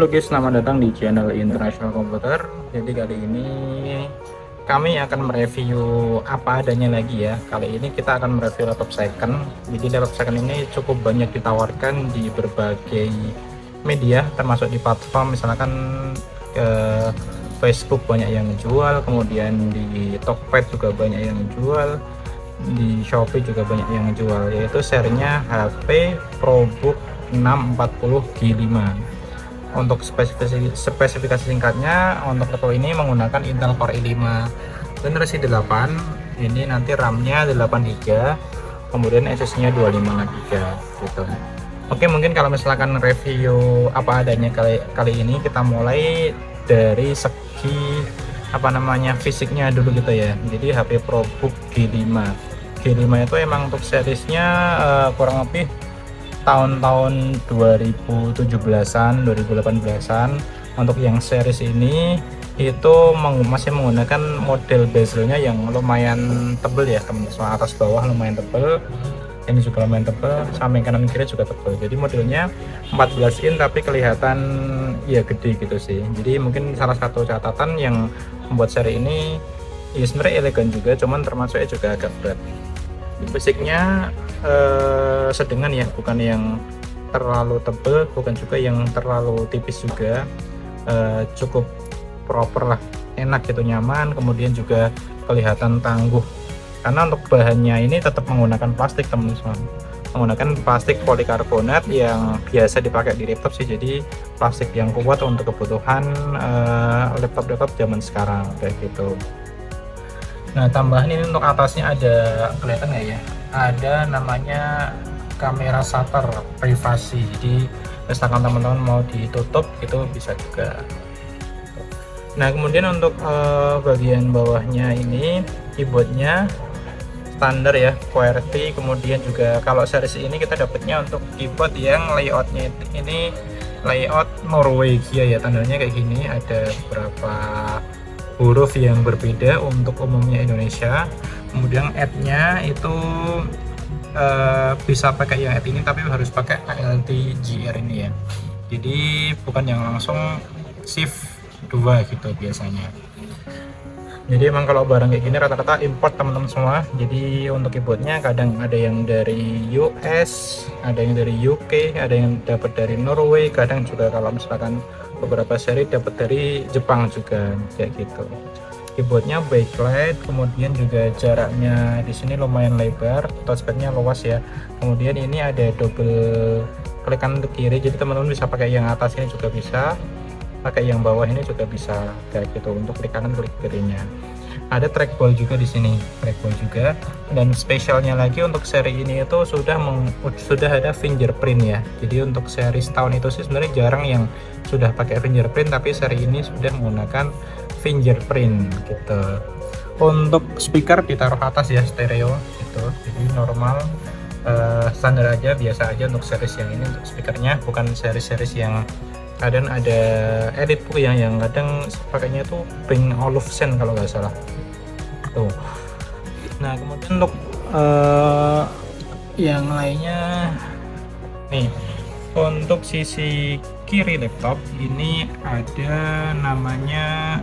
Halo guys, selamat datang di channel International Computer. Jadi kali ini kami akan mereview apa adanya lagi ya. Kali ini kita akan mereview laptop second. Jadi laptop second ini cukup banyak ditawarkan di berbagai media, termasuk di platform misalkan Facebook banyak yang jual, kemudian di Tokped juga banyak yang jual, di Shopee juga banyak yang jual, yaitu serinya HP ProBook 640 G5. Untuk spesifikasi singkatnya, untuk laptop ini menggunakan Intel Core i5 generasi 8. Ini nanti RAM-nya 8GB, kemudian SSD-nya 25GB gitu. Oke, mungkin kalau misalkan review apa adanya kali ini, kita mulai dari segi fisiknya dulu gitu ya. Jadi HP ProBook G5 itu emang untuk seriesnya kurang lebih tahun-tahun 2017-an 2018-an. Untuk yang series ini itu masih menggunakan model bezelnya yang lumayan tebel ya teman-teman, atas bawah lumayan tebel, ini juga lumayan tebel, samping kanan kiri juga tebel. Jadi modelnya 14 in tapi kelihatan ya gede gitu sih. Jadi mungkin salah satu catatan yang membuat seri ini ya sebenarnya elegan juga, cuman termasuknya juga agak berat. Fisiknya sedengan ya, bukan yang terlalu tebel, bukan juga yang terlalu tipis juga, cukup proper lah, enak gitu, nyaman, kemudian juga kelihatan tangguh karena untuk bahannya ini tetap menggunakan plastik teman-teman, menggunakan plastik polikarbonat yang biasa dipakai di laptop sih. Jadi plastik yang kuat untuk kebutuhan laptop zaman sekarang kayak gitu. Nah, tambahan ini untuk atasnya ada, kelihatan nggak ya, ada namanya kamera shutter privasi. Jadi misalkan teman-teman mau ditutup itu bisa juga. Nah, kemudian untuk bagian bawahnya ini keyboardnya standar ya, QWERTY. Kemudian juga kalau series ini kita dapatnya untuk keyboard yang layoutnya ini layout Norwegia ya, tandanya kayak gini, ada beberapa huruf yang berbeda untuk umumnya Indonesia. Kemudian add-nya itu bisa pakai yang add ini, tapi harus pakai ALT GR ini ya. Jadi bukan yang langsung shift 2 gitu biasanya. Jadi emang kalau barang kayak gini rata-rata import teman-teman semua. Jadi untuk keyboardnya kadang ada yang dari US, ada yang dari UK, ada yang dapat dari Norway, kadang juga kalau misalkan beberapa seri dapat dari Jepang juga kayak gitu. Keyboardnya backlight, kemudian juga jaraknya di sini lumayan lebar, touchpadnya luas ya. Kemudian ini ada double klik kanan ke kiri, jadi teman-teman bisa pakai yang atas ini juga bisa, pakai yang bawah ini juga bisa kayak gitu untuk klik kanan klik kirinya. Ada trackball juga di sini, trackball juga. Dan spesialnya lagi untuk seri ini itu sudah ada fingerprint ya. Jadi untuk seri setahun itu sih sebenarnya jarang yang sudah pakai fingerprint, tapi seri ini sudah menggunakan fingerprint gitu. Untuk speaker ditaruh atas ya, stereo gitu. Jadi normal, standar aja, biasa aja untuk series yang ini. Untuk speakernya bukan series-series yang kadang ada edit book yang kadang pakainya tuh Bang Olufsen kalau nggak salah tuh. Nah, kemudian untuk yang lainnya nih, untuk sisi kiri laptop ini ada namanya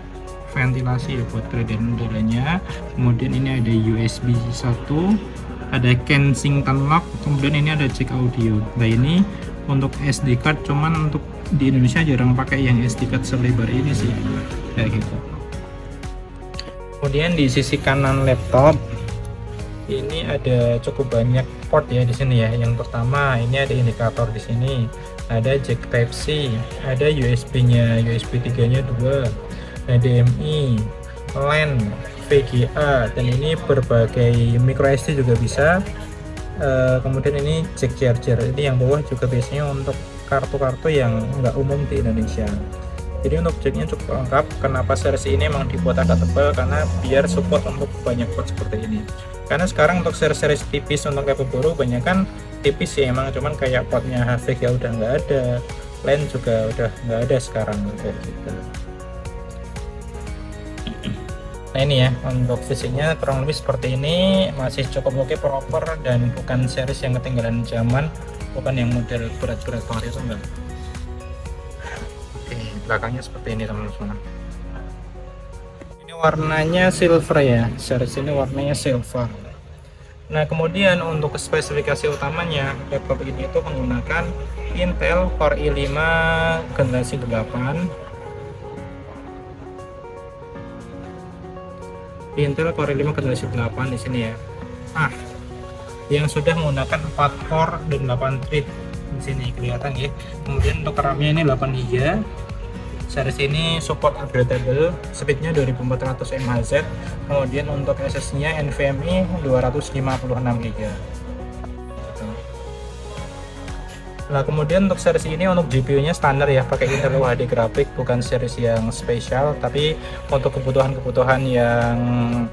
ventilasi ya buat gradient udaranya. Kemudian ini ada USB 1, ada Kensington lock, kemudian ini ada jack audio. Nah, ini untuk SD card, cuman untuk di Indonesia jarang pakai yang SD card selebar ini sih kayak gitu. Kemudian di sisi kanan laptop ini ada cukup banyak port ya di sini ya. Yang pertama ini ada indikator di sini, ada jack Type C, ada USB-nya, USB 3-nya 2, HDMI, LAN, VGA, dan ini berbagai micro SD juga bisa. Kemudian ini jack charger, ini yang bawah juga biasanya untuk kartu-kartu yang nggak umum di Indonesia. Jadi untuk jacknya cukup lengkap. Kenapa series ini emang dibuat agak tebal, karena biar support untuk banyak port seperti ini. Karena sekarang untuk series tipis untuk laptop baru banyak kan tipis ya emang, cuman kayak portnya HV ya udah nggak ada, LAN juga udah nggak ada sekarang kayak gitu. Nah, ini ya untuk fisiknya kurang lebih seperti ini, masih cukup oke, proper, dan bukan series yang ketinggalan zaman, bukan yang model berat-berat banget itu enggak. Oke. belakangnya seperti ini teman-teman. Ini warnanya silver ya, series ini warnanya silver. Nah kemudian untuk spesifikasi utamanya, laptop ini itu menggunakan Intel Core i5 generasi 8. Intel Core i5 generasi 8 di sini ya. Nah, yang sudah menggunakan 4 core dan 8 thread di sini kelihatan ya. Kemudian untuk RAM-nya ini 8 GB. Series ini support upgradable, speednya 2400 mHz. Kemudian untuk SSD-nya NVMe 256 GB. Nah kemudian untuk series ini untuk GPU-nya standar ya, pakai Intel UHD grafik, bukan series yang spesial. Tapi untuk kebutuhan-kebutuhan yang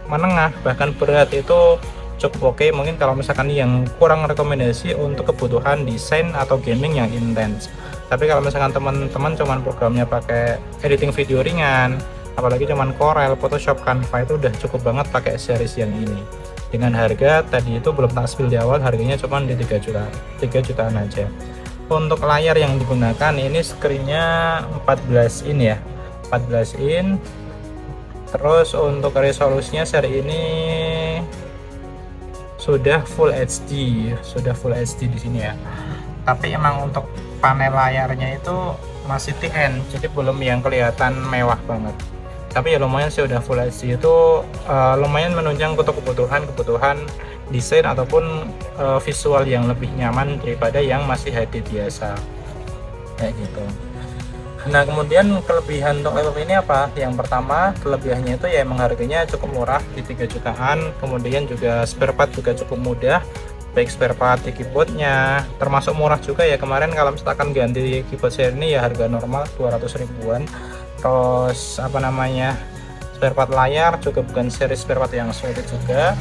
menengah bahkan berat itu cukup oke. Mungkin kalau misalkan yang kurang rekomendasi untuk kebutuhan desain atau gaming yang intens. Tapi kalau misalkan teman-teman cuman programnya pakai editing video ringan, apalagi cuman Corel, Photoshop, Canva, itu udah cukup banget pakai series yang ini. Dengan harga tadi itu belum tak spill di awal, harganya cuman di 3 jutaan aja. Untuk layar yang digunakan ini screen-nya 14 in ya, 14 in. Terus untuk resolusinya seri ini sudah full HD di sini ya. Tapi emang untuk panel layarnya itu masih TN, jadi belum yang kelihatan mewah banget. Tapi ya lumayan sih, udah full HD itu lumayan menunjang untuk kebutuhan desain ataupun visual yang lebih nyaman daripada yang masih HD biasa kayak gitu. Nah kemudian kelebihan untuk laptop ini apa? Yang pertama kelebihannya itu ya emang harganya cukup murah di 3 jutaan. Kemudian juga spare part juga cukup mudah, baik spare part di keyboardnya termasuk murah juga ya. Kemarin kalau misalkan ganti keyboard seri ini ya harga normal 200 ribuan. Terus apa namanya, spare part layar juga bukan seri spare part yang sulit juga.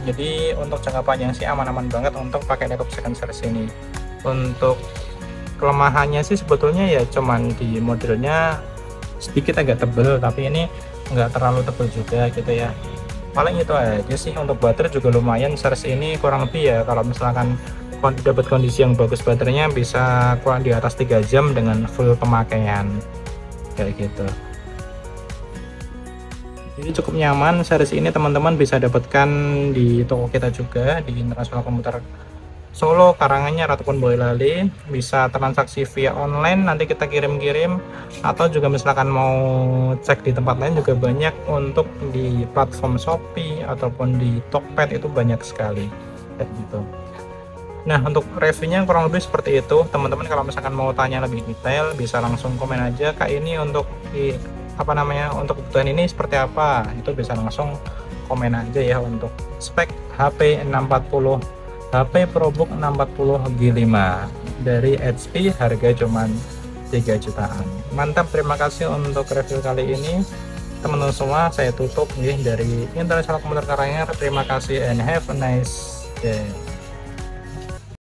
Jadi untuk jangka panjang sih aman-aman banget untuk pakai laptop second series ini. Untuk kelemahannya sih sebetulnya ya cuman di modelnya sedikit agak tebel, tapi ini nggak terlalu tebel juga gitu ya. Paling itu aja sih. Untuk baterai juga lumayan, series ini kurang lebih ya kalau misalkan dapat kondisi yang bagus baterainya bisa kurang di atas 3 jam dengan full pemakaian kayak gitu. Jadi cukup nyaman series ini, teman-teman bisa dapatkan di toko kita juga di International Komputer Solo, Karanganyar ataupun Boyolali. Bisa transaksi via online, nanti kita kirim-kirim, atau juga misalkan mau cek di tempat lain juga banyak. Untuk di platform Shopee ataupun di Tokped itu banyak sekali kayak gitu. Nah untuk reviewnya kurang lebih seperti itu teman-teman. Kalau misalkan mau tanya lebih detail bisa langsung komen aja, Kak ini untuk untuk kebutuhan ini seperti apa, itu bisa langsung komen aja ya. Untuk spek HP 640 HP ProBook 640 G5 dari HP, harga cuman 3 jutaan. Mantap, terima kasih untuk review kali ini teman-teman semua. Saya tutup nih dari International Komputer Karanganyar. Terima kasih and have a nice day.